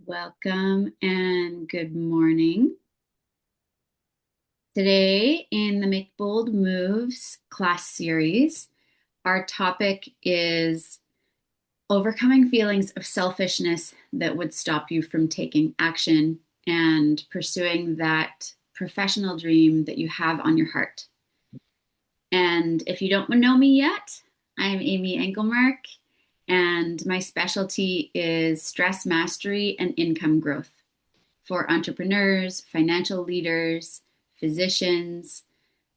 Welcome and good morning. Today in the Make Bold Moves class series, our topic is overcoming feelings of selfishness that would stop you from taking action and pursuing that professional dream that you have on your heart. And if you don't know me yet, I'm Amy Engelmark, and my specialty is stress mastery and income growth for entrepreneurs, financial leaders, physicians.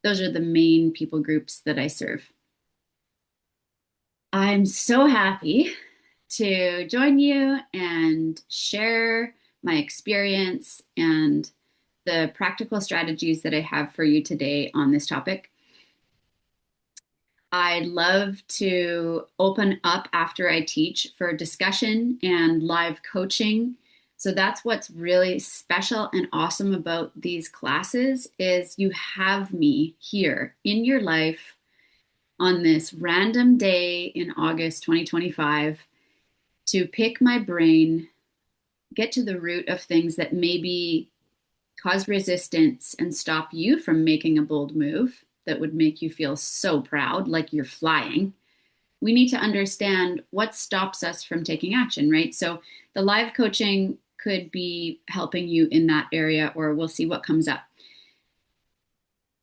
Those are the main people groups that I serve. I'm so happy to join you and share my experience and the practical strategies that I have for you today on this topic. I'd love to open up after I teach for discussion and live coaching. So that's what's really special and awesome about these classes is you have me here in your life on this random day in August 2025 to pick my brain, get to the root of things that maybe cause resistance and stop you from making a bold move that would make you feel so proud, like you're flying. We need to understand what stops us from taking action, right? So the live coaching could be helping you in that area, or we'll see what comes up.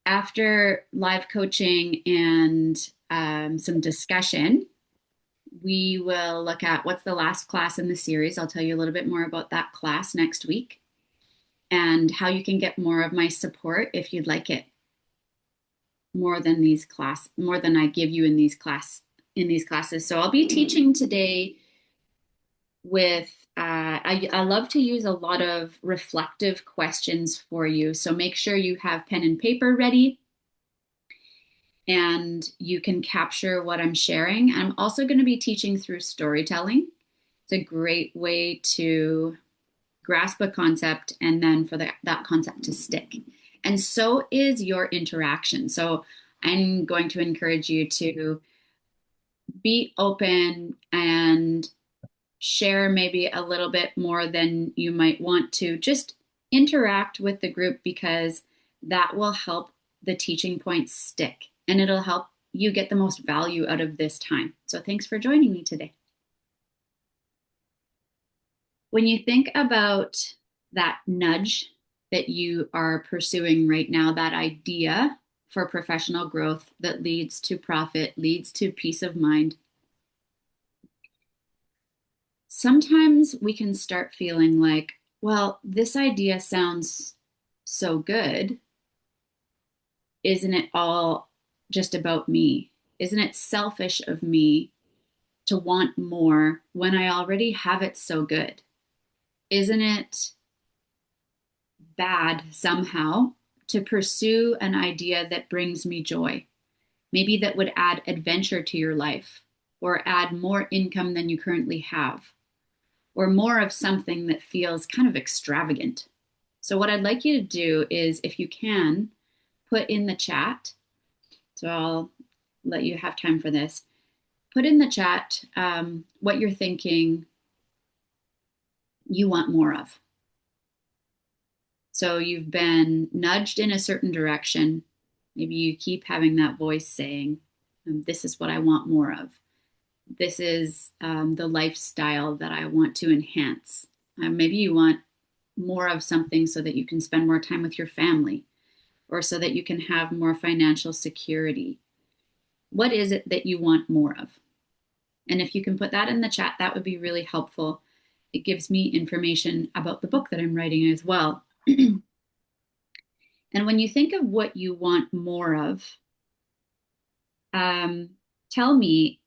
After live coaching and some discussion, we will look at what's the last class in the series. I'll tell you a little bit more about that class next week and how you can get more of my support if you'd like it more than I give you in these classes. So I'll be teaching today with I love to use a lot of reflective questions for you. So make sure you have pen and paper ready and you can capture what I'm sharing. I'm also going to be teaching through storytelling. It's a great way to grasp a concept and then for that concept to stick. And so is your interaction. So I'm going to encourage you to be open and share maybe a little bit more than you might want to. Just interact with the group because that will help the teaching points stick and it'll help you get the most value out of this time. So thanks for joining me today. When you think about that nudge that you are pursuing right now, that idea for professional growth that leads to profit, leads to peace of mind, sometimes we can start feeling like, well, this idea sounds so good. Isn't it all just about me? Isn't it selfish of me to want more when I already have it so good? Isn't it bad somehow to pursue an idea that brings me joy? Maybe that would add adventure to your life or add more income than you currently have, or more of something that feels kind of extravagant. So, what I'd like you to do is, if you can, put in the chat. So, I'll let you have time for this. Put in the chat what you're thinking you want more of. So, you've been nudged in a certain direction. Maybe you keep having that voice saying, this is what I want more of. This is the lifestyle that I want to enhance. Maybe you want more of something so that you can spend more time with your family or so that you can have more financial security. What is it that you want more of? And if you can put that in the chat, that would be really helpful. It gives me information about the book that I'm writing as well. And when you think of what you want more of, tell me,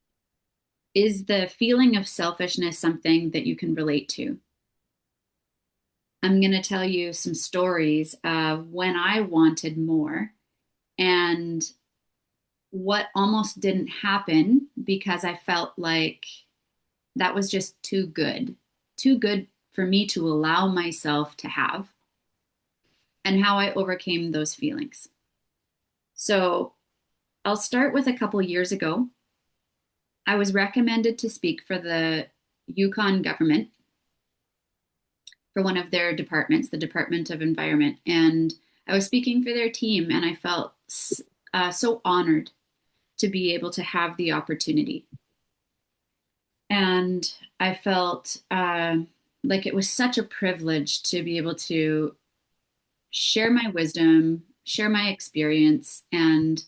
is the feeling of selfishness something that you can relate to? I'm going to tell you some stories of when I wanted more and what almost didn't happen because I felt like that was just too good for me to allow myself to have, and how I overcame those feelings. So I'll start with a couple years ago. I was recommended to speak for the Yukon government for one of their departments, the Department of Environment. And I was speaking for their team, and I felt so honored to be able to have the opportunity. And I felt like it was such a privilege to be able to share my wisdom, share my experience, and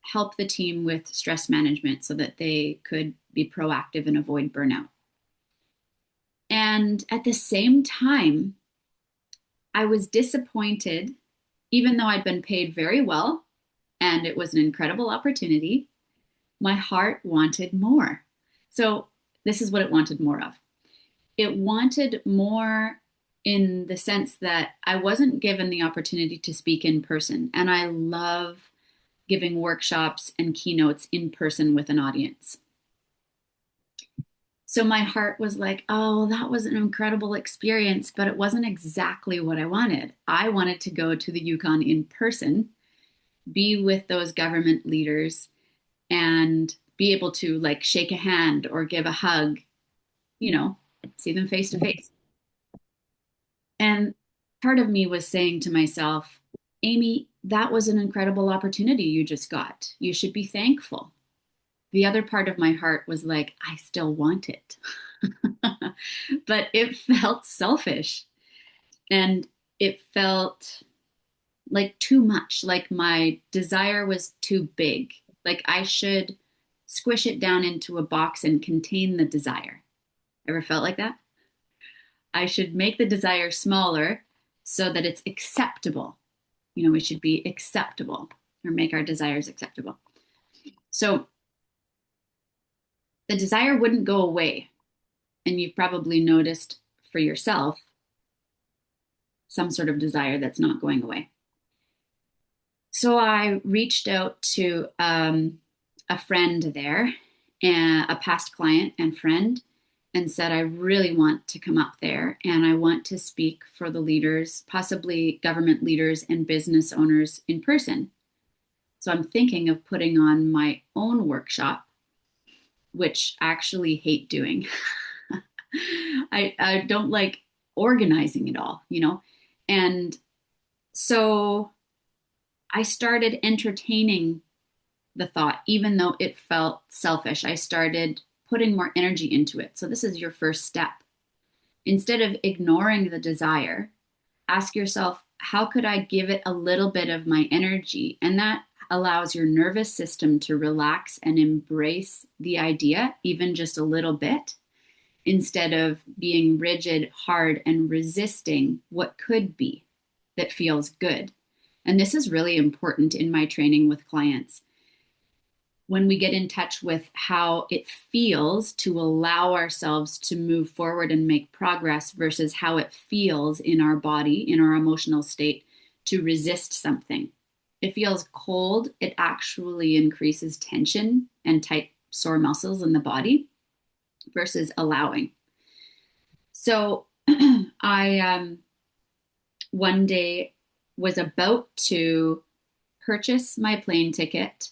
help the team with stress management so that they could be proactive and avoid burnout. And at the same time, I was disappointed, even though I'd been paid very well and it was an incredible opportunity. My heart wanted more. So, this is what it wanted more of. It wanted more in the sense that I wasn't given the opportunity to speak in person. And I love giving workshops and keynotes in person with an audience. So my heart was like, oh, that was an incredible experience, but it wasn't exactly what I wanted. I wanted to go to the Yukon in person, be with those government leaders, and be able to like shake a hand or give a hug, you know, see them face to face. And part of me was saying to myself, Amy, that was an incredible opportunity you just got. You should be thankful. The other part of my heart was like, I still want it. But it felt selfish and it felt like too much, like my desire was too big. Like I should squish it down into a box and contain the desire. Ever felt like that? I should make the desire smaller so that it's acceptable. You know, we should be acceptable or make our desires acceptable. So the desire wouldn't go away. And you've probably noticed for yourself some sort of desire that's not going away. So I reached out to a friend there, and a past client and friend, and said, I really want to come up there and I want to speak for the leaders, possibly government leaders and business owners in person. So I'm thinking of putting on my own workshop, which I actually hate doing. I don't like organizing it all, you know? And so I started entertaining the thought, even though it felt selfish. I started putting more energy into it. So this is your first step. Instead of ignoring the desire, ask yourself, how could I give it a little bit of my energy? And that allows your nervous system to relax and embrace the idea, even just a little bit, instead of being rigid, hard, and resisting what could be that feels good. And this is really important in my training with clients. When we get in touch with how it feels to allow ourselves to move forward and make progress versus how it feels in our body, in our emotional state, to resist something. It feels cold. It actually increases tension and tight, sore muscles in the body versus allowing. So I one day was about to purchase my plane ticket,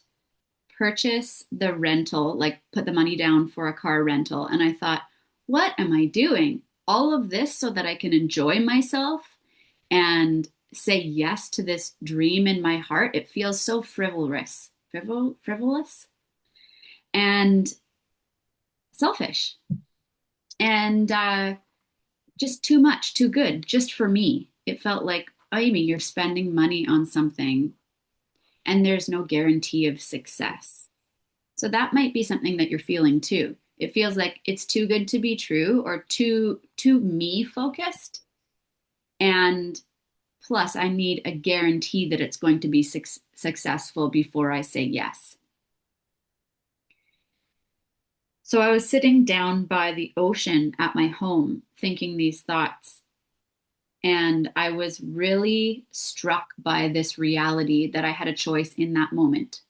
purchase the rental, like put the money down for a car rental. And I thought, what am I doing? All of this so that I can enjoy myself and say yes to this dream in my heart. It feels so frivolous, frivolous and selfish and just too much, too good, just for me. It felt like, oh, Amy, you're spending money on something and there's no guarantee of success. So that might be something that you're feeling too. It feels like it's too good to be true or too me focused. And plus, I need a guarantee that it's going to be successful before I say yes. So I was sitting down by the ocean at my home thinking these thoughts. And I was really struck by this reality that I had a choice in that moment.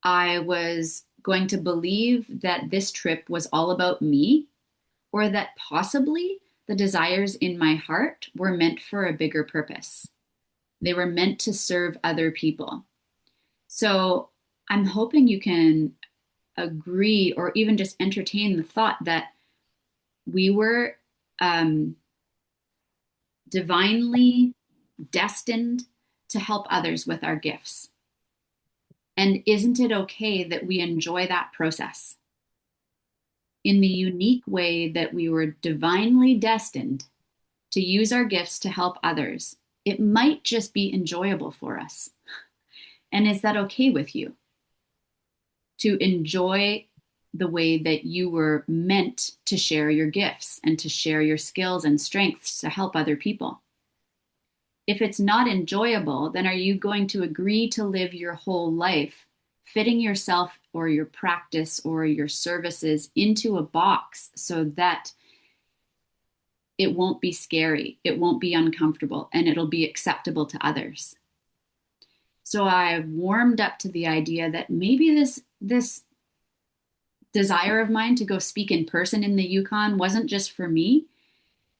I was going to believe that this trip was all about me, or that possibly the desires in my heart were meant for a bigger purpose. They were meant to serve other people. So I'm hoping you can agree or even just entertain the thought that we were um, divinely destined to help others with our gifts. And isn't it okay that we enjoy that process in the unique way that we were divinely destined to use our gifts to help others? It might just be enjoyable for us. And is that okay with you to enjoy the way that you were meant to share your gifts and to share your skills and strengths to help other people? If it's not enjoyable, then are you going to agree to live your whole life fitting yourself or your practice or your services into a box so that it won't be scary, it won't be uncomfortable, and it'll be acceptable to others? So I warmed up to the idea that maybe this desire of mine to go speak in person in the Yukon wasn't just for me,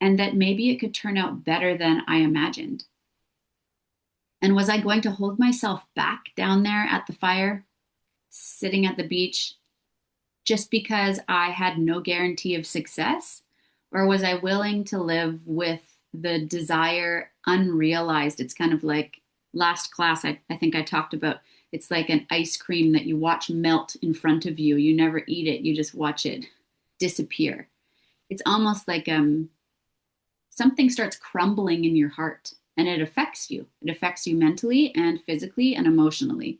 and that maybe it could turn out better than I imagined. And was I going to hold myself back down there at the fire, sitting at the beach, just because I had no guarantee of success? Or was I willing to live with the desire unrealized? It's kind of like last class, I think I talked about it's like an ice cream that you watch melt in front of you. You never eat it, you just watch it disappear. It's almost like something starts crumbling in your heart and it affects you. It affects you mentally and physically and emotionally.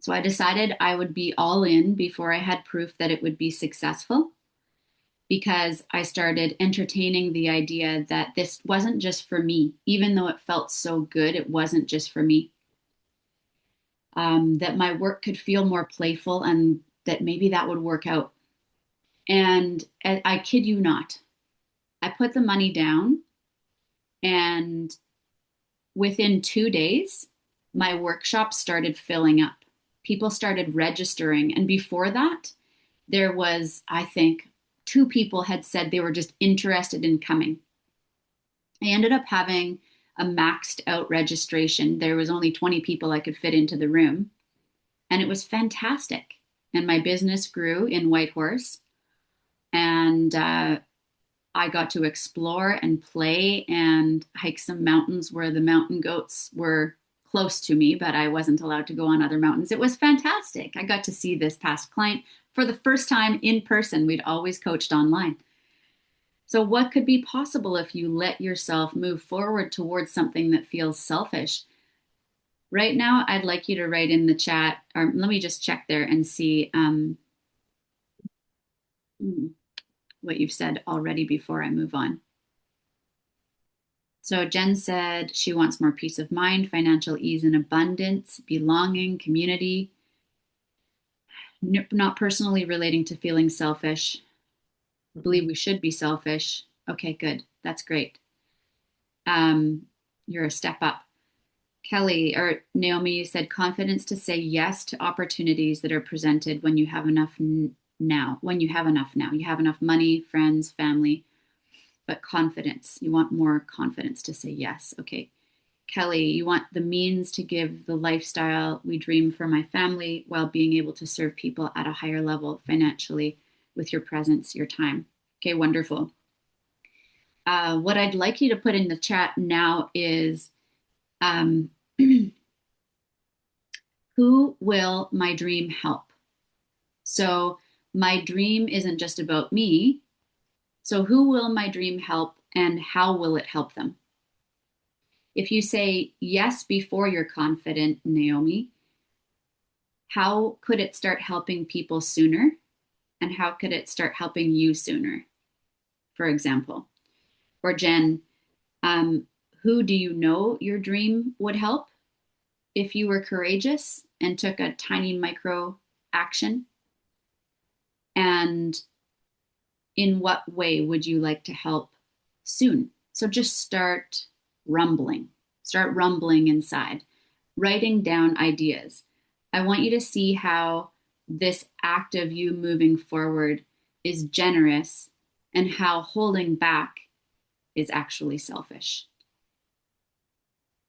So I decided I would be all in before I had proof that it would be successful, because I started entertaining the idea that this wasn't just for me. Even though it felt so good, it wasn't just for me. That my work could feel more playful and that maybe that would work out. And I kid you not, I put the money down, and within 2 days, my workshop started filling up. People started registering. And before that, there was, I think, 2 people had said they were just interested in coming. I ended up having a maxed out registration. There was only 20 people I could fit into the room. And it was fantastic. And my business grew in Whitehorse. And I got to explore and play and hike some mountains where the mountain goats were close to me, but I wasn't allowed to go on other mountains. It was fantastic. I got to see this past client for the first time in person. We'd always coached online. So, what could be possible if you let yourself move forward towards something that feels selfish? Right now, I'd like you to write in the chat, or let me just check there and see what you've said already before I move on. So Jen said she wants more peace of mind, financial ease and abundance, belonging, community, not personally relating to feeling selfish. Believe we should be selfish. Okay, good. That's great. You're a step up. Kelly or Naomi, you said confidence to say yes to opportunities that are presented when you have enough now. When you have enough now, you have enough money, friends, family, but confidence. You want more confidence to say yes. Okay. Kelly, you want the means to give the lifestyle we dream for my family while being able to serve people at a higher level financially with your presence, your time. Okay, wonderful. What I'd like you to put in the chat now is who will my dream help? So my dream isn't just about me. So who will my dream help and how will it help them? If you say yes before you're confident, Naomi, how could it start helping people sooner? And how could it start helping you sooner, for example? Or Jen, who do you know your dream would help if you were courageous and took a tiny micro action? And in what way would you like to help soon? So just start rumbling inside, writing down ideas. I want you to see how this act of you moving forward is generous and how holding back is actually selfish.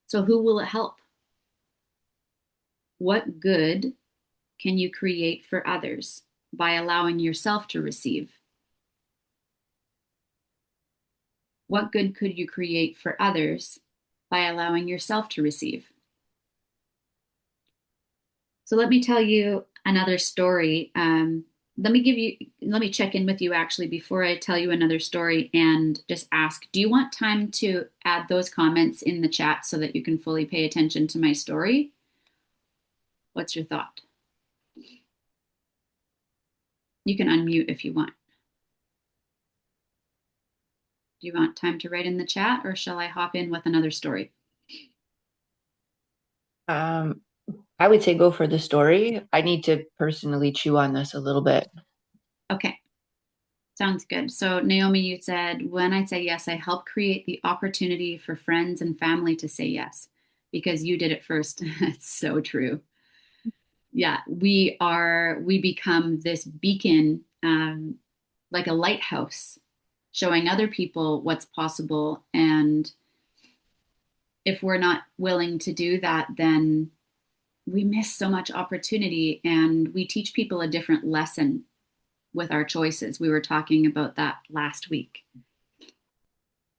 So who will it help? What good can you create for others by allowing yourself to receive? What good could you create for others by allowing yourself to receive? So let me tell you another story. Let me check in with you actually before I tell you another story and just ask, do you want time to add those comments in the chat so that you can fully pay attention to my story? What's your thought? You can unmute if you want. Do you want time to write in the chat or shall I hop in with another story? Um, I would say go for the story. I need to personally chew on this a little bit. Okay, sounds good. So, Naomi, you said, when I say yes, I help create the opportunity for friends and family to say yes because you did it first. It's so true. Yeah, we become this beacon, like a lighthouse, showing other people what's possible. And if we're not willing to do that, then we miss so much opportunity and we teach people a different lesson with our choices. We were talking about that last week.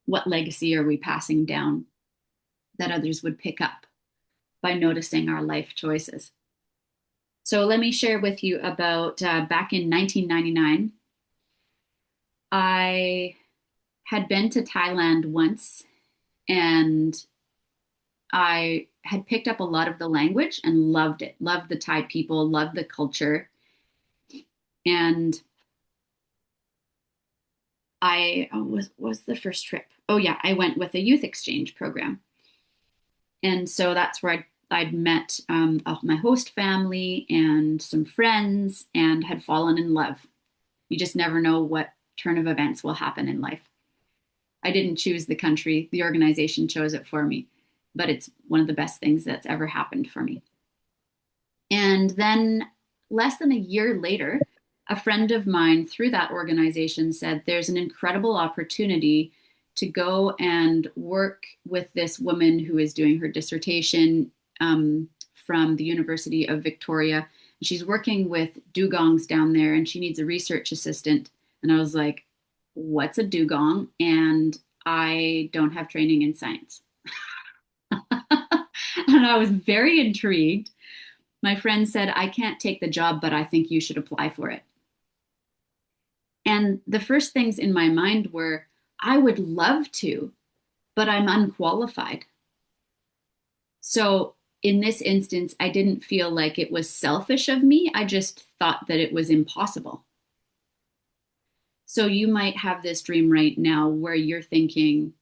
What legacy are we passing down that others would pick up by noticing our life choices? So let me share with you about back in 1999. I had been to Thailand once and I had picked up a lot of the language and loved it, loved the Thai people, loved the culture. And I was the first trip. Oh yeah, I went with a youth exchange program. And so that's where I'd met my host family and some friends and had fallen in love. You just never know what turn of events will happen in life. I didn't choose the country, the organization chose it for me, but it's one of the best things that's ever happened for me. And then less than a year later, a friend of mine through that organization said there's an incredible opportunity to go and work with this woman who is doing her dissertation from the University of Victoria. She's working with dugongs down there and she needs a research assistant. And I was like, what's a dugong? And I don't have training in science. And I was very intrigued. My friend said, I can't take the job, but I think you should apply for it. And the first things in my mind were, I would love to, but I'm unqualified. So in this instance, I didn't feel like it was selfish of me. I just thought that it was impossible. So you might have this dream right now where you're thinking,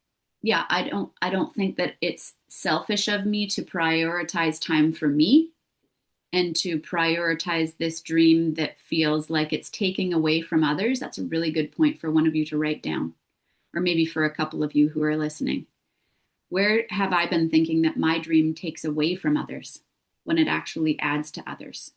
yeah, I don't think that it's selfish of me to prioritize time for me and to prioritize this dream that feels like it's taking away from others. That's a really good point for one of you to write down, or maybe for a couple of you who are listening. Where have I been thinking that my dream takes away from others when it actually adds to others?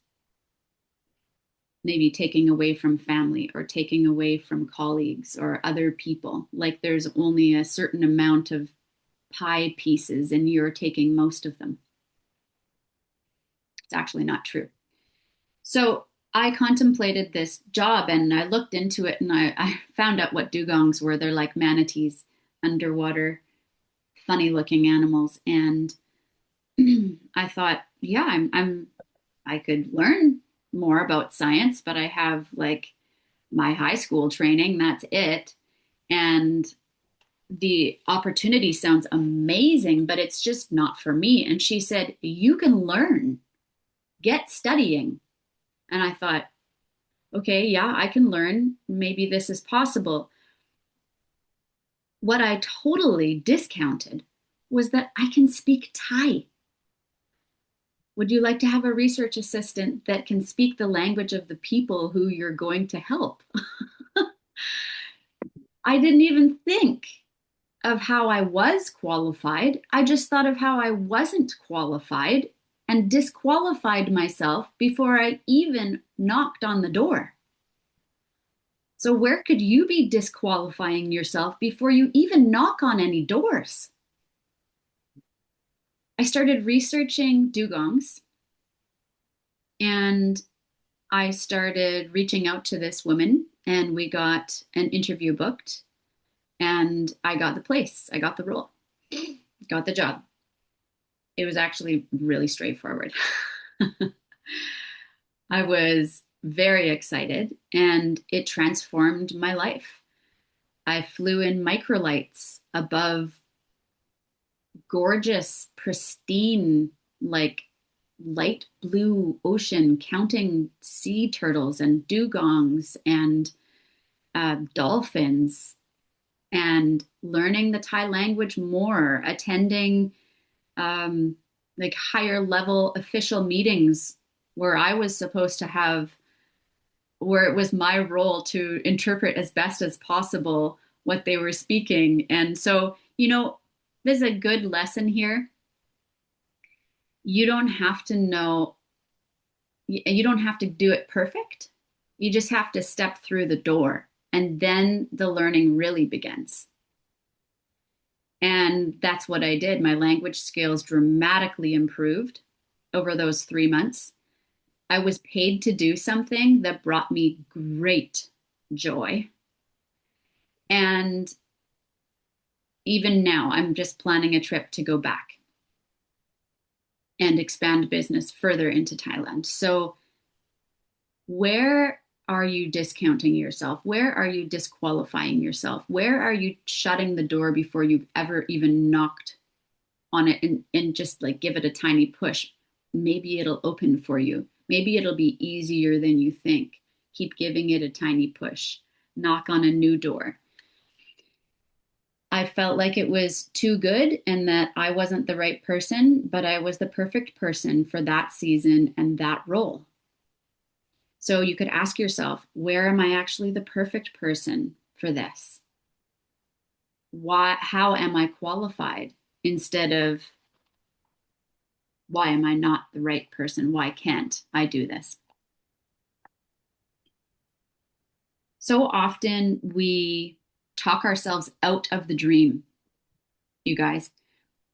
Maybe taking away from family or taking away from colleagues or other people. Like there's only a certain amount of pie pieces and you're taking most of them. It's actually not true. So I contemplated this job and I looked into it and I found out what dugongs were. They're like manatees, underwater, funny looking animals. And I thought, yeah, I could learn more about science, but I have like my high school training, that's it. And the opportunity sounds amazing, but it's just not for me. And she said, you can learn, get studying. And I thought, okay, yeah, I can learn. Maybe this is possible. What I totally discounted was that I can speak Thai. Would you like to have a research assistant that can speak the language of the people who you're going to help? I didn't even think of how I was qualified. I just thought of how I wasn't qualified and disqualified myself before I even knocked on the door. So, where could you be disqualifying yourself before you even knock on any doors? I started researching dugongs and I started reaching out to this woman, and we got an interview booked. and I got the place. I got the role, got the job. It was actually really straightforward. I was very excited and it transformed my life. I flew in microlights above gorgeous, pristine, like light blue ocean, counting sea turtles and dugongs and dolphins, and learning the Thai language more, attending like higher level official meetings where I was supposed to have, where it was my role to interpret as best as possible what they were speaking. And so, there's a good lesson here. You don't have to know, you don't have to do it perfect. You just have to step through the door, and then the learning really begins. And that's what I did. My language skills dramatically improved over those 3 months. I was paid to do something that brought me great joy. And even now, I'm just planning a trip to go back and expand business further into Thailand. So, where are you discounting yourself? Where are you disqualifying yourself? Where are you shutting the door before you've ever even knocked on it, and just like give it a tiny push? Maybe it'll open for you. Maybe it'll be easier than you think. Keep giving it a tiny push. Knock on a new door. I felt like it was too good and that I wasn't the right person, but I was the perfect person for that season and that role. So you could ask yourself, where am I actually the perfect person for this? How am I qualified? Instead of, why am I not the right person? Why can't I do this? So often we talk ourselves out of the dream, you guys,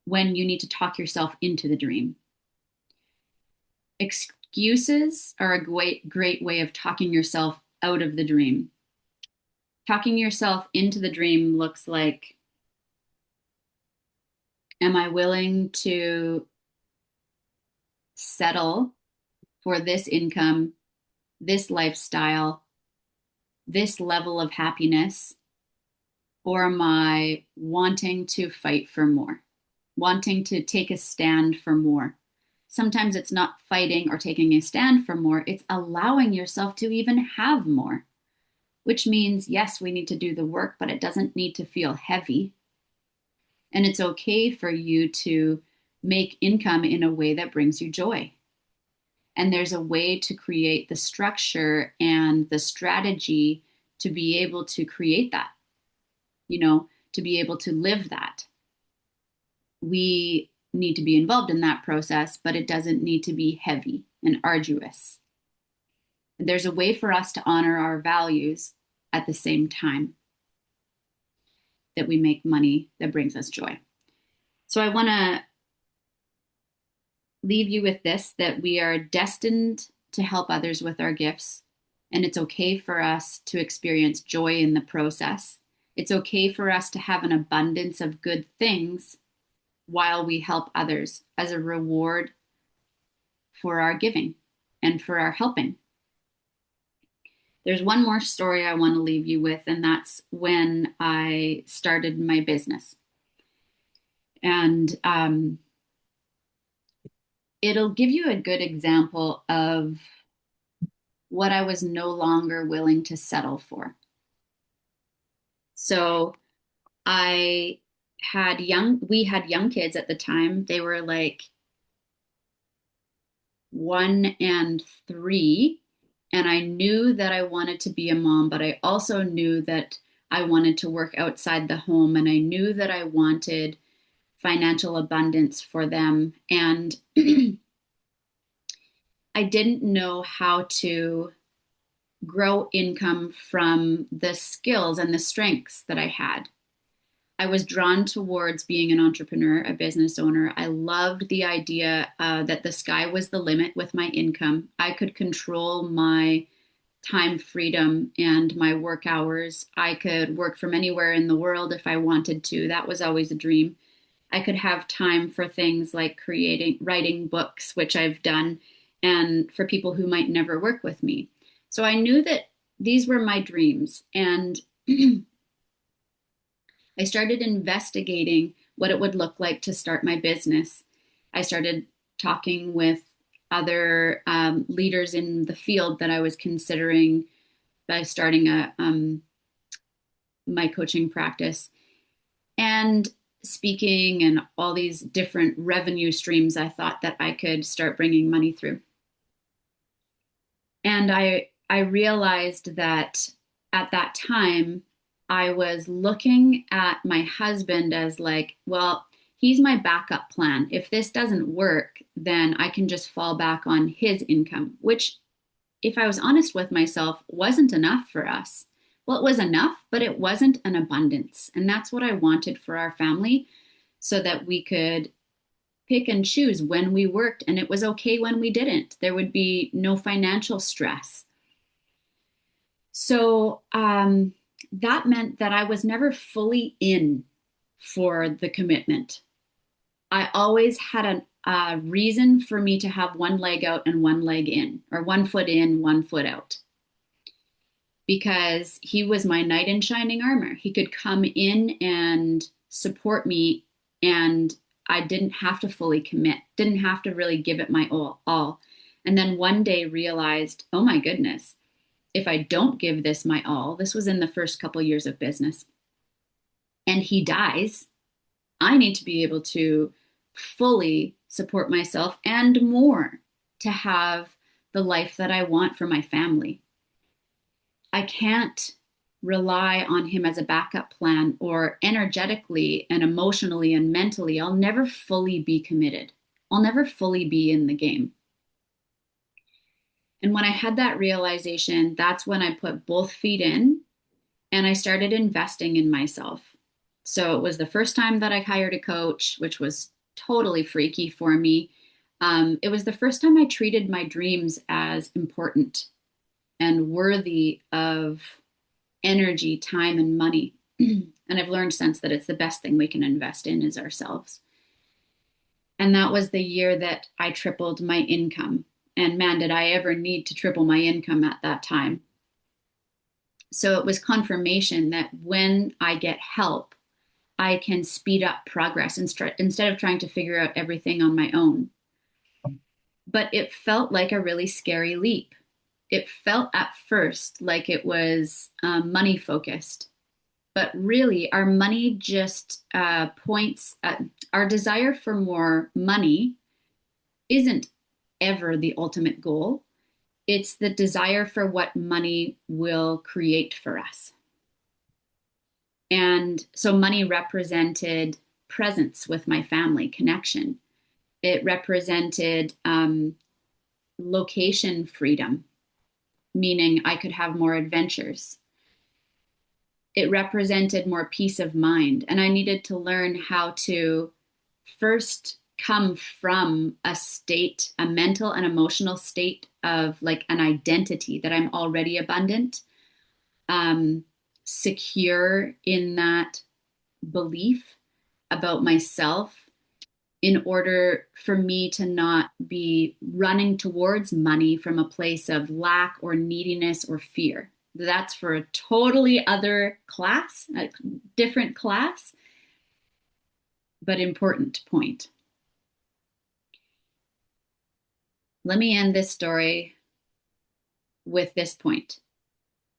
when you need to talk yourself into the dream. Excuses are a great way of talking yourself out of the dream. Talking yourself into the dream looks like, am I willing to settle for this income, this lifestyle, this level of happiness? Or am I wanting to fight for more, wanting to take a stand for more? Sometimes it's not fighting or taking a stand for more, it's allowing yourself to even have more, which means, yes, we need to do the work, but it doesn't need to feel heavy. And it's okay for you to make income in a way that brings you joy. And there's a way to create the structure and the strategy to be able to create that, to be able to live that. We need to be involved in that process, but it doesn't need to be heavy and arduous. There's a way for us to honor our values at the same time that we make money that brings us joy. So I want to leave you with this, that we are destined to help others with our gifts, and it's okay for us to experience joy in the process. It's okay for us to have an abundance of good things while we help others as a reward for our giving and for our helping. There's one more story I want to leave you with, and that's when I started my business. And it'll give you a good example of what I was no longer willing to settle for. So we had young kids at the time. They were like 1 and 3. And I knew that I wanted to be a mom, but I also knew that I wanted to work outside the home. And I knew that I wanted financial abundance for them. And I didn't know how to grow income from the skills and the strengths that I had. I was drawn towards being an entrepreneur, a business owner. I loved the idea that the sky was the limit with my income. I could control my time freedom and my work hours. I could work from anywhere in the world if I wanted to. That was always a dream. I could have time for things like writing books, which I've done, and for people who might never work with me. So I knew that these were my dreams. And I started investigating what it would look like to start my business. I started talking with other leaders in the field that I was considering by starting my coaching practice, and speaking and all these different revenue streams I thought that I could start bringing money through. And I realized that at that time I was looking at my husband as like, well, he's my backup plan. If this doesn't work, then I can just fall back on his income, which, if I was honest with myself, wasn't enough for us. Well, it was enough, but it wasn't an abundance. And that's what I wanted for our family, so that we could pick and choose when we worked, and it was okay when we didn't. There would be no financial stress. So that meant that I was never fully in for the commitment. I always had a reason for me to have one leg out and one leg in, or one foot in, one foot out, because he was my knight in shining armor. He could come in and support me, and I didn't have to fully commit, didn't have to really give it my all. And then one day realized, oh my goodness, if I don't give this my all, this was in the first couple years of business, and he dies, I need to be able to fully support myself and more, to have the life that I want for my family. I can't rely on him as a backup plan, or energetically and emotionally and mentally. I'll never fully be committed. I'll never fully be in the game. And when I had that realization, that's when I put both feet in and I started investing in myself. So it was the first time that I hired a coach, which was totally freaky for me. It was the first time I treated my dreams as important and worthy of energy, time, and money. And I've learned since that it's the best thing we can invest in is ourselves. And that was the year that I tripled my income. And man, did I ever need to triple my income at that time. So it was confirmation that when I get help, I can speed up progress instead of trying to figure out everything on my own. But it felt like a really scary leap. It felt at first like it was money focused, but really our money just points at our desire for more money isn't ever the ultimate goal. It's the desire for what money will create for us. And so money represented presence with my family, connection. It represented location freedom, meaning I could have more adventures. It represented more peace of mind. And I needed to learn how to first come from a state, a mental and emotional state of like an identity that I'm already abundant, secure in that belief about myself, in order for me to not be running towards money from a place of lack or neediness or fear. That's for a totally other class, a different class, but important point. Let me end this story with this point.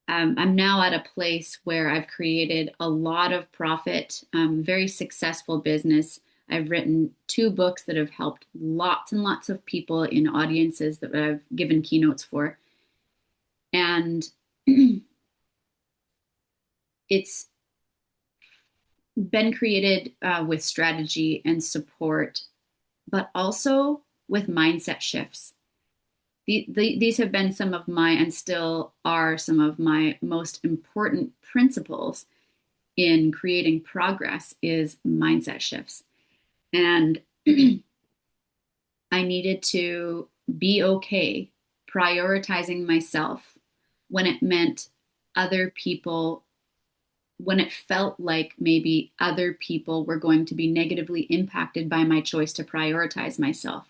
I'm now at a place where I've created a lot of profit, very successful business. I've written 2 books that have helped lots and lots of people in audiences that I've given keynotes for. And it's been created with strategy and support, but also with mindset shifts. These have been some of my, and still are some of my most important principles in creating progress, is mindset shifts. And I needed to be okay prioritizing myself when it meant other people, when it felt like maybe other people were going to be negatively impacted by my choice to prioritize myself.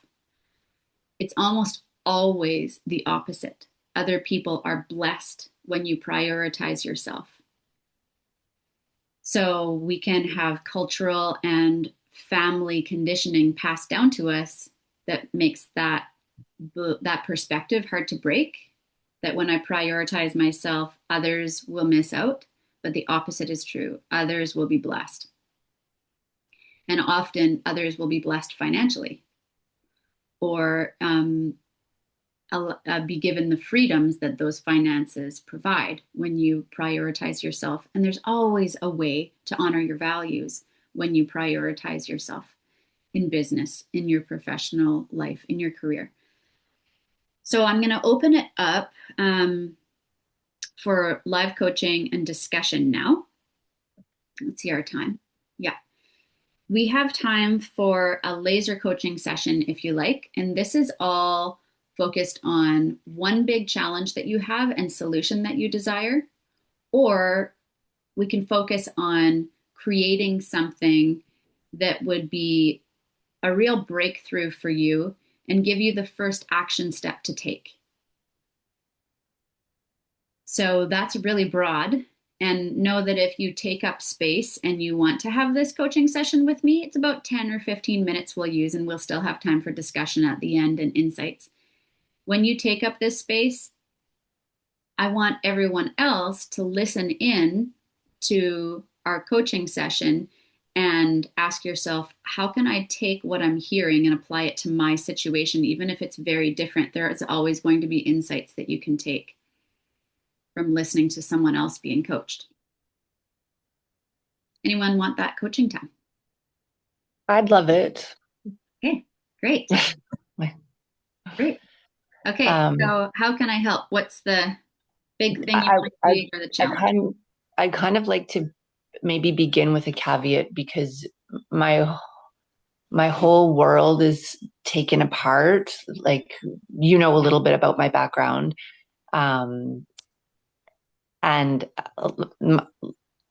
It's almost always the opposite. Other people are blessed when you prioritize yourself. So we can have cultural and family conditioning passed down to us that makes that perspective hard to break. That when I prioritize myself, others will miss out, but the opposite is true. Others will be blessed. And often others will be blessed financially or be given the freedoms that those finances provide when you prioritize yourself. And there's always a way to honor your values when you prioritize yourself in business, in your professional life, in your career. So I'm going to open it up for live coaching and discussion now. Let's see our time. Yeah. We have time for a laser coaching session if you like. And this is all focused on one big challenge that you have and solution that you desire. Or we can focus on creating something that would be a real breakthrough for you and give you the first action step to take. So that's really broad. And know that if you take up space and you want to have this coaching session with me, it's about 10 or 15 minutes we'll use, and we'll still have time for discussion at the end and insights. When you take up this space, I want everyone else to listen in to our coaching session and ask yourself, how can I take what I'm hearing and apply it to my situation? Even if it's very different, there is always going to be insights that you can take from listening to someone else being coached. Anyone want that coaching time? I'd love it. Okay, great. Great. Okay, so how can I help? What's the big thing you want to create or the challenge? I'd kind of like to maybe begin with a caveat because my whole world is taken apart. Like, you know, a little bit about my background. And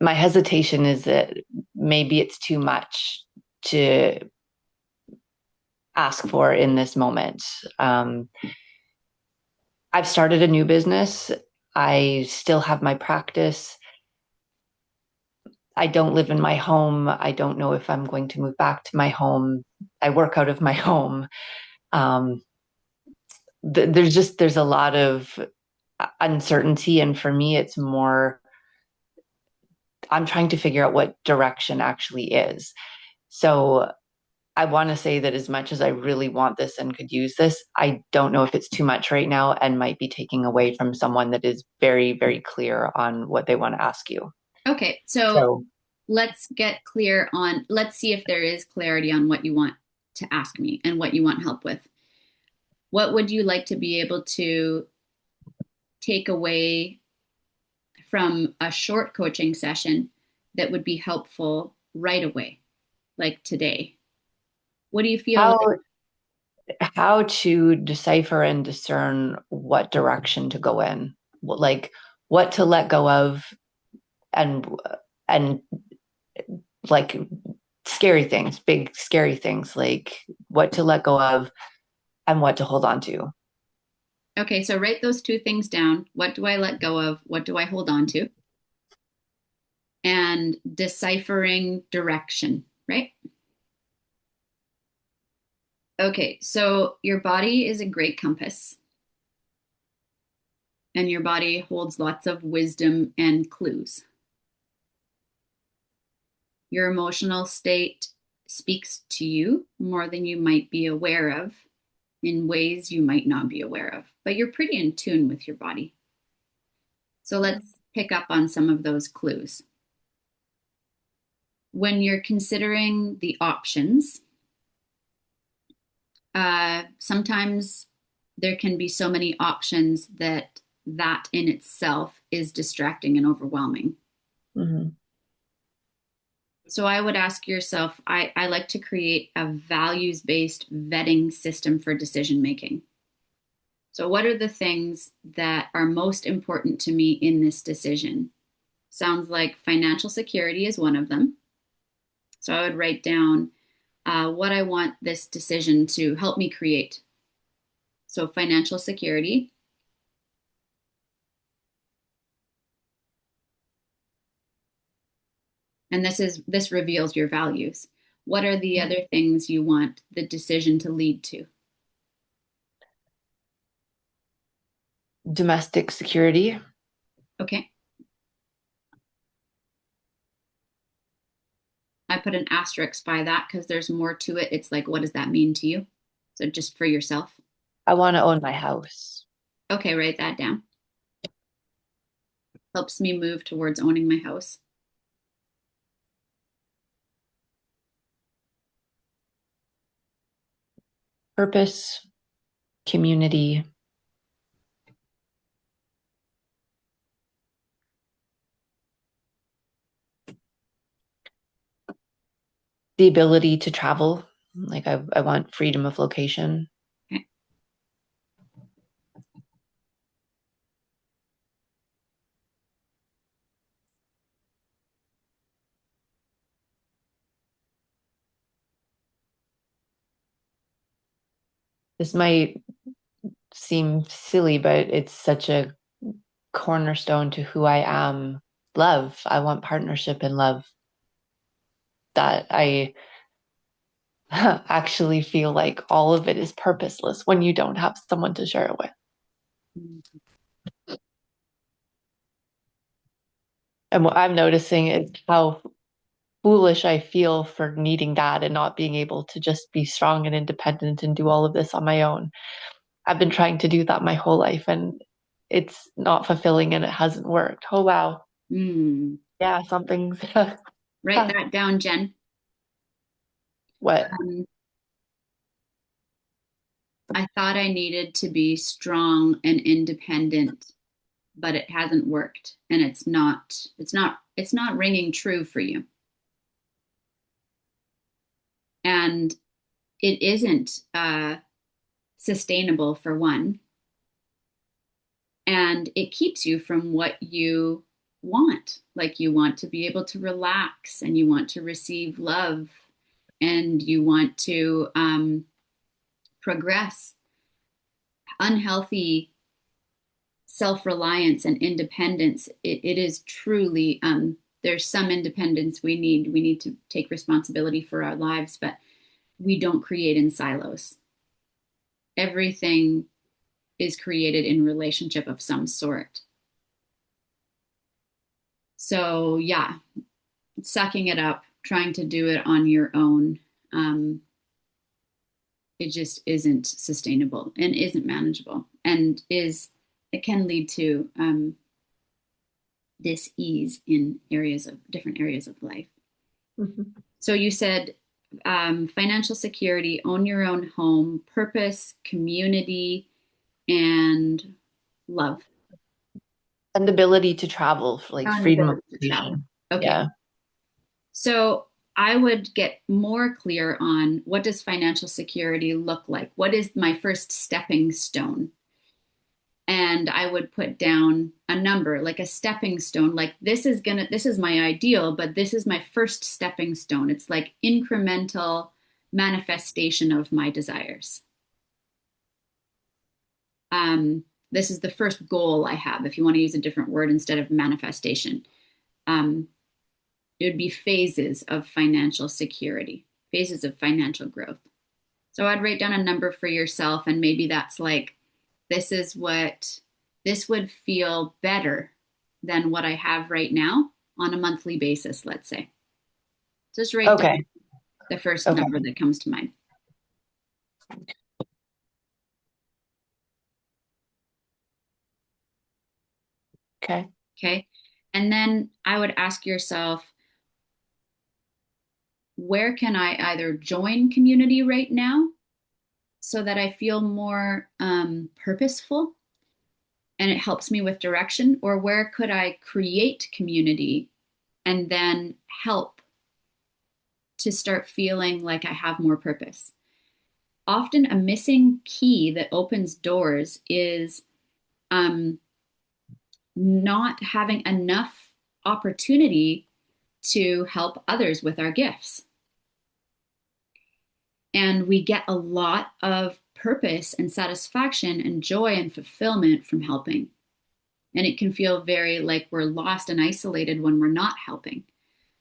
my hesitation is that maybe it's too much to ask for in this moment. I've started a new business. I still have my practice. I don't live in my home. I don't know if I'm going to move back to my home. I work out of my home. There's a lot of uncertainty. And for me, it's more, I'm trying to figure out what direction actually is. So I want to say that as much as I really want this and could use this, I don't know if it's too much right now and might be taking away from someone that is very, very clear on what they want to ask you. Okay, so let's get clear on, let's see if there is clarity on what you want to ask me and what you want help with. What would you like to be able to take away from a short coaching session that would be helpful right away, like today? What do you feel? How to decipher and discern what direction to go in, like what to let go of, and like scary things, big scary things, like what to let go of and what to hold on to. Okay, so write those two things down. What do I let go of? What do I hold on to? And deciphering direction, right? Okay, so your body is a great compass, and your body holds lots of wisdom and clues. Your emotional state speaks to you more than you might be aware of in ways you might not be aware of, but you're pretty in tune with your body. So let's pick up on some of those clues. When you're considering the options, sometimes there can be so many options that in itself is distracting and overwhelming. Mm-hmm. So I would ask yourself, I like to create a values-based vetting system for decision making. So, what are the things that are most important to me in this decision? Sounds like financial security is one of them. So, I would write down what I want this decision to help me create. So, financial security. And this reveals your values. What are the other things you want the decision to lead to? Domestic security. Okay. I put an asterisk by that because there's more to it. It's like, what does that mean to you? So just for yourself. I want to own my house. Okay, write that down. Helps me move towards owning my house. Purpose, community, the ability to travel. Like I want freedom of location. Okay. This might seem silly, but it's such a cornerstone to who I am. Love. I want partnership and love that I actually feel like all of it is purposeless when you don't have someone to share it with. And what I'm noticing is how foolish I feel for needing that and not being able to just be strong and independent and do all of this on my own. I've been trying to do that my whole life and it's not fulfilling and it hasn't worked. Oh, wow. Mm. Yeah, something's Write that down, Jen. what? Um, I thought I needed to be strong and independent, but it hasn't worked, and it's not ringing true for you. And it isn't sustainable for one, and it keeps you from what you want. Like you want to be able to relax, and you want to receive love, and you want to progress. Unhealthy self-reliance and independence, it is truly there's some independence we need to take responsibility for our lives, but we don't create in silos. Everything is created in relationship of some sort. So yeah, sucking it up, trying to do it on your own, it just isn't sustainable and isn't manageable, and is it can lead to dis-ease in areas of different areas of life. Mhm. So you said financial security, own your own home, purpose, community, and love. And the ability to travel, like And freedom of ability to travel. location. Okay. Yeah. So I would get more clear on what does financial security look like? What is my first stepping stone? And I would put down a number, like a stepping stone, like this is my ideal, but this is my first stepping stone. It's like incremental manifestation of my desires. This is the first goal I have, if you want to use a different word instead of manifestation. um, it would be phases of financial security, phases of financial growth. So I'd write down a number for yourself, and maybe that's like, this is what this would feel better than what I have right now on a monthly basis, let's say. Just write down Okay. the first Okay. number that comes to mind. Okay. Okay. And then I would ask yourself, where can I either join community right now so that I feel more purposeful and it helps me with direction? Or where could I create community and then help to start feeling like I have more purpose? often a missing key that opens doors is um, not having enough opportunity to help others with our gifts. And we get a lot of purpose and satisfaction and joy and fulfillment from helping. And it can feel very like we're lost and isolated when we're not helping.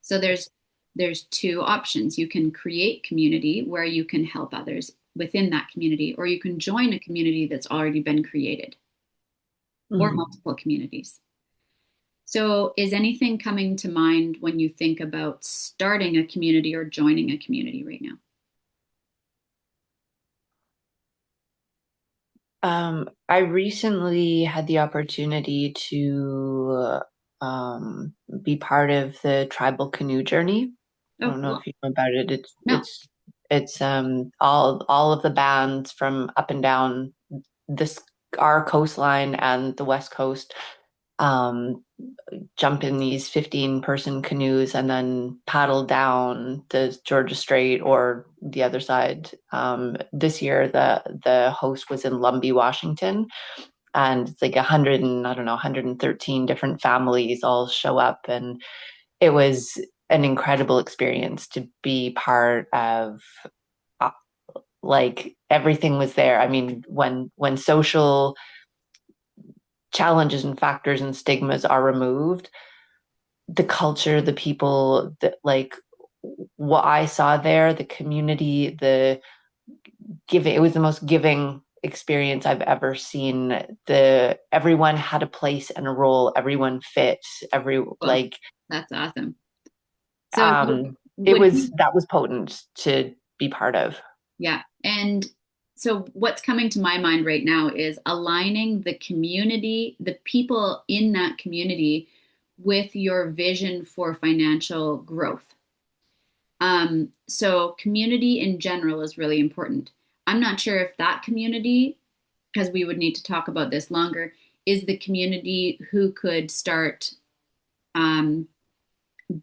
So there's two options. You can create community where you can help others within that community, or you can join a community that's already been created, or Mhm. multiple communities. So is anything coming to mind when you think about starting a community or joining a community right now? I recently had the opportunity to be part of the tribal canoe journey. I Oh, don't know cool. if you know about it. No. It's all of the bands from up and down this our coastline and the west coast um jump in these 15-person canoes and then paddle down the Georgia Strait or the other side. This year, the host was in Lumbee, Washington, and it's like 100 and I don't know 113 different families all show up, and it was an incredible experience to be part of. uh, like everything was there. I mean, when social challenges and factors and stigmas are removed, the culture, the people, that like what I saw there, the community, the giving, it was the most giving experience I've ever seen. The everyone had a place and a role, everyone fit, every Well, like that's awesome. So um it would was that was potent to be part of. yeah. And so what's coming to my mind right now is aligning the community, the people in that community with your vision for financial growth. So community in general is really important. I'm not sure if that community, because we would need to talk about this longer, is the community who could start um,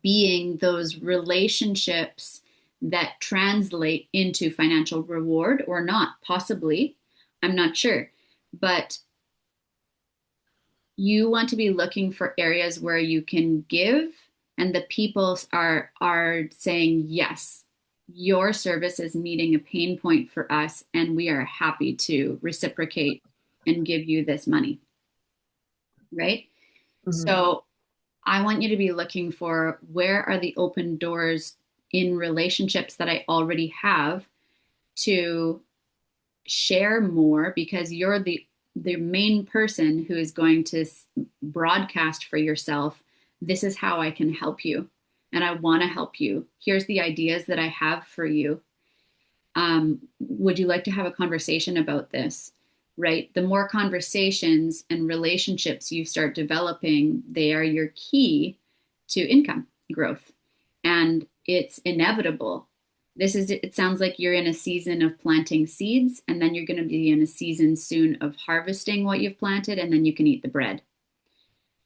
being those relationships that translate into financial reward or not, possibly. I'm not sure. But you want to be looking for areas where you can give and the people are saying yes, your service is meeting a pain point for us and we are happy to reciprocate and give you this money, right? Mhm. So I want you to be looking for where are the open doors in relationships that I already have to share more because you're the main person who is going to broadcast for yourself. This is how I can help you, and I want to help you. Here's the ideas that I have for you. Would you like to have a conversation about this? Right? The more conversations and relationships you start developing, they are your key to income growth. And it's inevitable. It sounds like you're in a season of planting seeds, and then you're going to be in a season soon of harvesting what you've planted, and then you can eat the bread,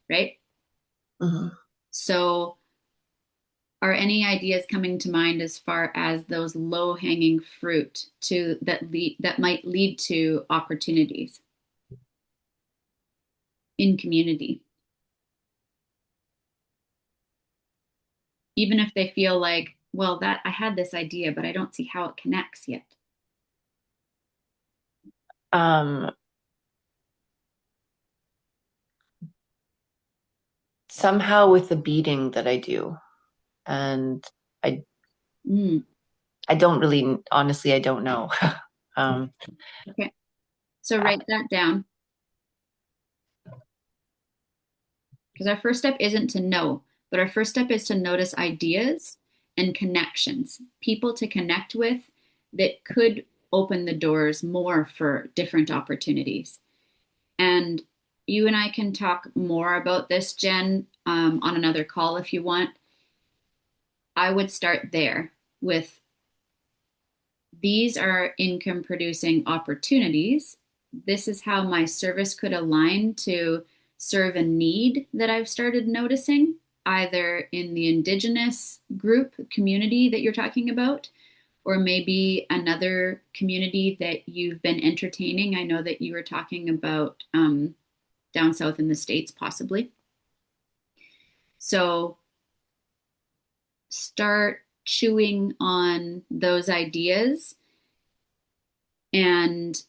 right? Mhm. So, are any ideas coming to mind as far as those low-hanging fruit to that might lead to opportunities in community, even if they feel like, well, that I had this idea, but I don't see how it connects yet. um Somehow with the beading that I do, and I Mm, I don't really, honestly, I don't know. um okay, so write that down because our first step isn't to know, but our first step is to notice ideas and connections, people to connect with that could open the doors more for different opportunities. And you and I can talk more about this, Jen, on another call if you want. I would start there with these are income producing opportunities. This is how my service could align to serve a need that I've started noticing, either in the Indigenous group community that you're talking about, or maybe another community that you've been entertaining. I know that you were talking about down south in the States, possibly. So start chewing on those ideas and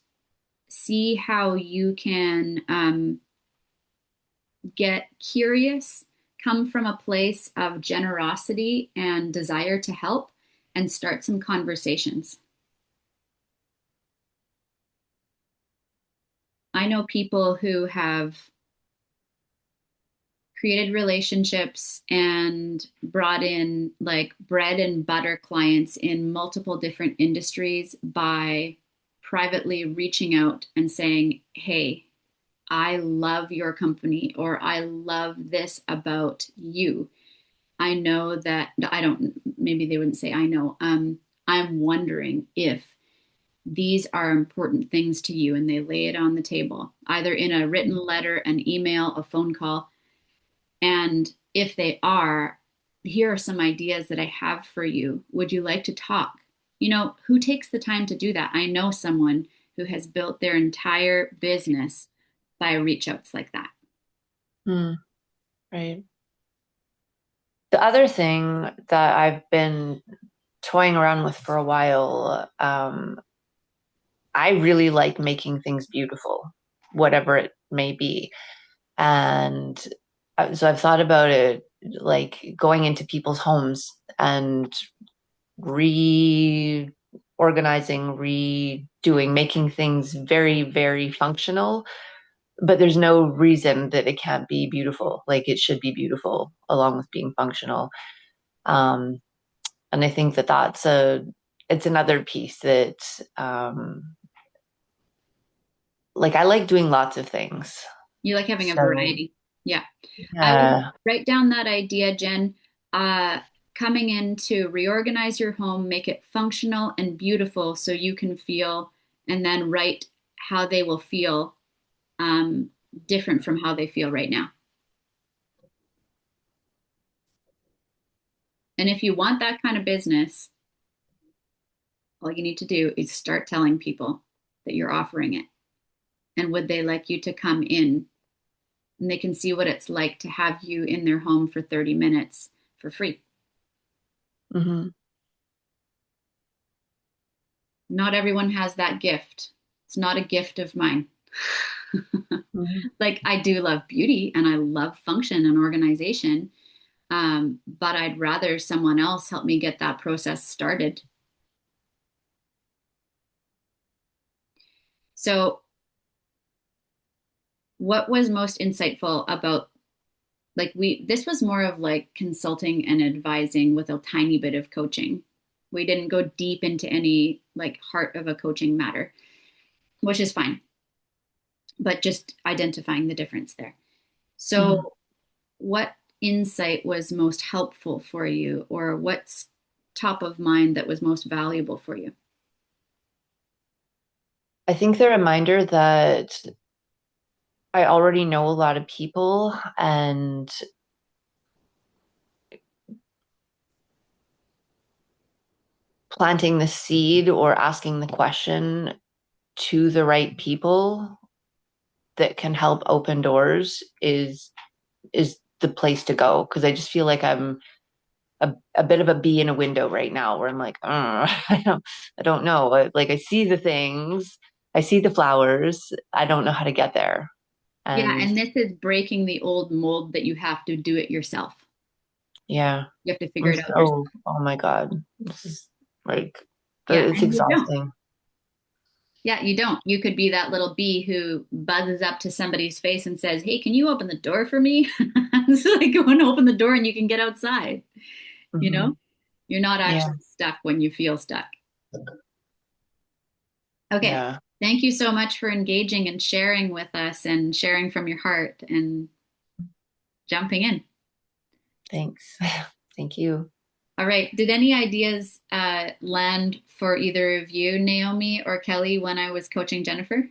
see how you can get curious, come from a place of generosity and desire to help, and start some conversations. I know people who have created relationships and brought in like bread and butter clients in multiple different industries by privately reaching out and saying, hey, I love your company, or I love this about you. I know that I don't, maybe they wouldn't say I know. I'm wondering if these are important things to you, and they lay it on the table, either in a written letter, an email, a phone call. And if they are, here are some ideas that I have for you. Would you like to talk? You know, who takes the time to do that? I know someone who has built their entire business by reach outs like that. Hmm, right. The other thing that I've been toying around with for a while, I really like making things beautiful, whatever it may be. And so I've thought about it like going into people's homes and reorganizing, redoing, making things very, very functional. But there's no reason that it can't be beautiful. Like it should be beautiful along with being functional. Um, and I think that it's another piece that, like I like doing lots of things. You like having a So variety. Yeah. I would yeah. write down that idea, Jen. Uh, Coming in to reorganize your home, make it functional and beautiful so you can feel, and then write how they will feel um, different from how they feel right now. And if you want that kind of business, all you need to do is start telling people that you're offering it. And would they like you to come in? And they can see what it's like to have you in their home for 30 minutes for free. Hmm. Not everyone has that gift. It's not a gift of mine. Hmm. Like, I do love beauty and I love function and organization, but I'd rather someone else help me get that process started. So, what was most insightful about, like, this was more of like consulting and advising with a tiny bit of coaching. We didn't go deep into any like heart of a coaching matter, which is fine, but just identifying the difference there. Hmm. So, what insight was most helpful for you, or what's top of mind that was most valuable for you? I think the reminder that I already know a lot of people and planting the seed or asking the question to the right people that can help open doors is the place to go because I just feel like I'm a bit of a bee in a window right now where I'm like, I don't know. Like I see the things, I see the flowers, I don't know how to get there. Yeah, And and this is breaking the old mold that you have to do it yourself. yeah, You have to figure it out yourself. oh my God, this is like, Yeah, it's and you don't. exhausting. Yeah, you don't. You could be that little bee who buzzes up to somebody's face and says, "Hey, can you open the door for me?" It's like go and open the door and you can get outside. You know, Hmm. you're not Yeah, actually stuck when you feel stuck. Okay. yeah, Thank you so much for engaging and sharing with us and sharing from your heart and jumping in. thanks. Thank you. All right. Did any ideas land for either of you, Naomi or Kelly, when I was coaching Jennifer?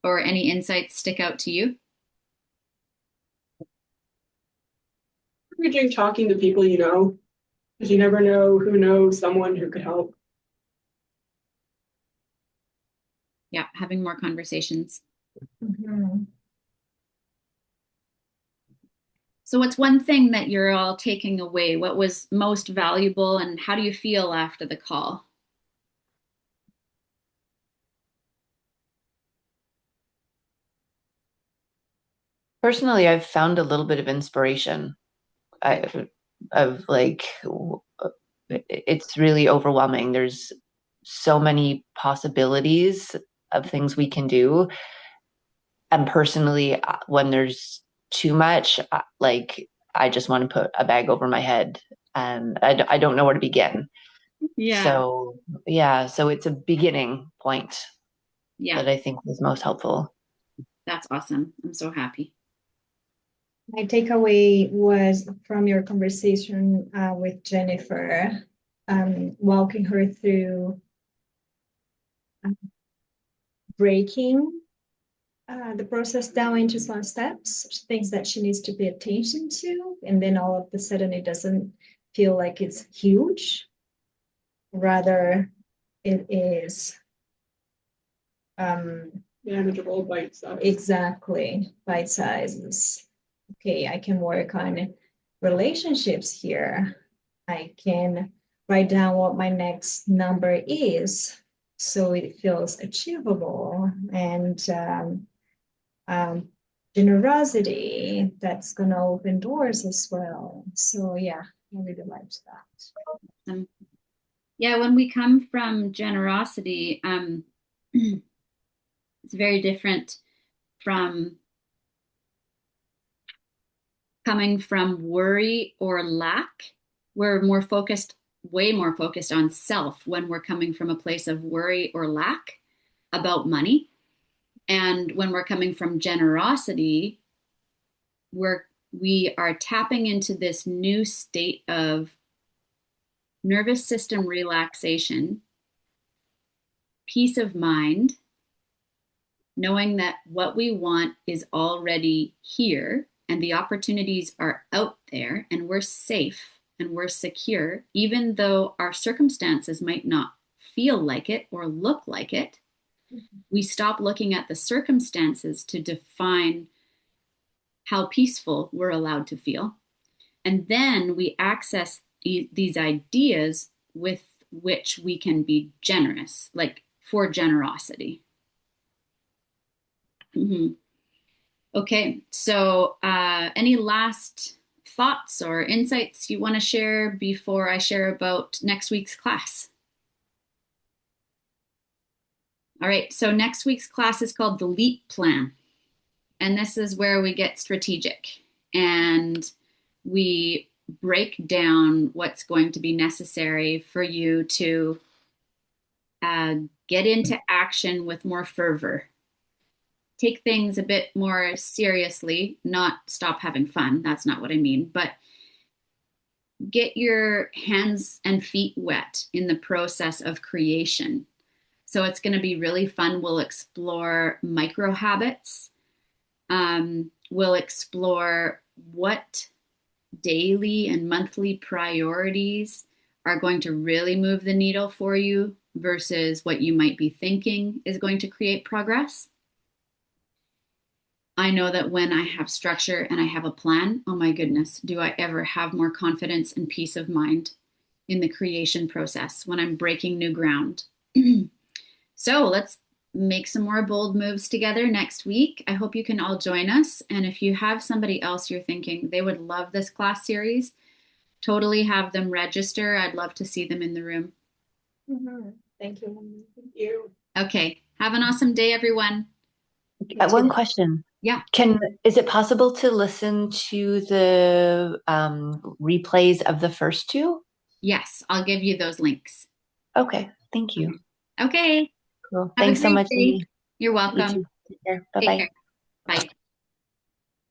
Or any insights stick out to you? You're doing talking to people you know. Because you never know who knows someone who could help. Yeah, having more conversations. Mhm. So what's one thing that you're all taking away? What was most valuable and how do you feel after the call? Personally, I've found a little bit of inspiration. Of like, it's really overwhelming. There's so many possibilities of things we can do. And personally, when there's too much, like, I just want to put a bag over my head and I don't know where to begin. Yeah, So, yeah, so it's a beginning point yeah, that I think was most helpful. that's awesome. I'm so happy. My takeaway was from your conversation with Jennifer, walking her through breaking the process down into small steps, things that she needs to pay attention to, and then all of a sudden it doesn't feel like it's huge. Rather, it is Manageable bite size. exactly bite sizes. Okay, I can work on relationships here. I can write down what my next number is so it feels achievable, and um, generosity that's going to open doors as well. So, yeah, I really liked that. Yeah, when we come from generosity, it's very different from coming from worry or lack. We're more focused, way more focused on self when we're coming from a place of worry or lack about money. And when we're coming from generosity, we are tapping into this new state of nervous system relaxation, peace of mind, knowing that what we want is already here and the opportunities are out there and we're safe and we're secure, even though our circumstances might not feel like it or look like it. We stop looking at the circumstances to define how peaceful we're allowed to feel. And then we access these ideas with which we can be generous, like for generosity. Mm-hmm. Okay, so any last thoughts or insights you want to share before I share about next week's class? All right, so next week's class is called the LEAP plan. And this is where we get strategic and we break down what's going to be necessary for you to uh, get into action with more fervor. Take things a bit more seriously, not stop having fun. That's not what I mean, but get your hands and feet wet in the process of creation. So it's going to be really fun. We'll explore micro habits. We'll explore what daily and monthly priorities are going to really move the needle for you versus what you might be thinking is going to create progress. I know that when I have structure and I have a plan, oh my goodness, do I ever have more confidence and peace of mind in the creation process when I'm breaking new ground. So let's make some more bold moves together next week. I hope you can all join us. And if you have somebody else you're thinking they would love this class series, totally have them register. I'd love to see them in the room. Mm-hmm. Thank you. Thank you. Okay. Have an awesome day, everyone. One question. Yeah. Is it possible to listen to the replays of the first two? Yes, I'll give you those links. Okay, thank you. Okay. Cool. Have a Thanks so great much, day. Lee. You're You too. welcome. Take care. Take Bye-bye. care. Bye.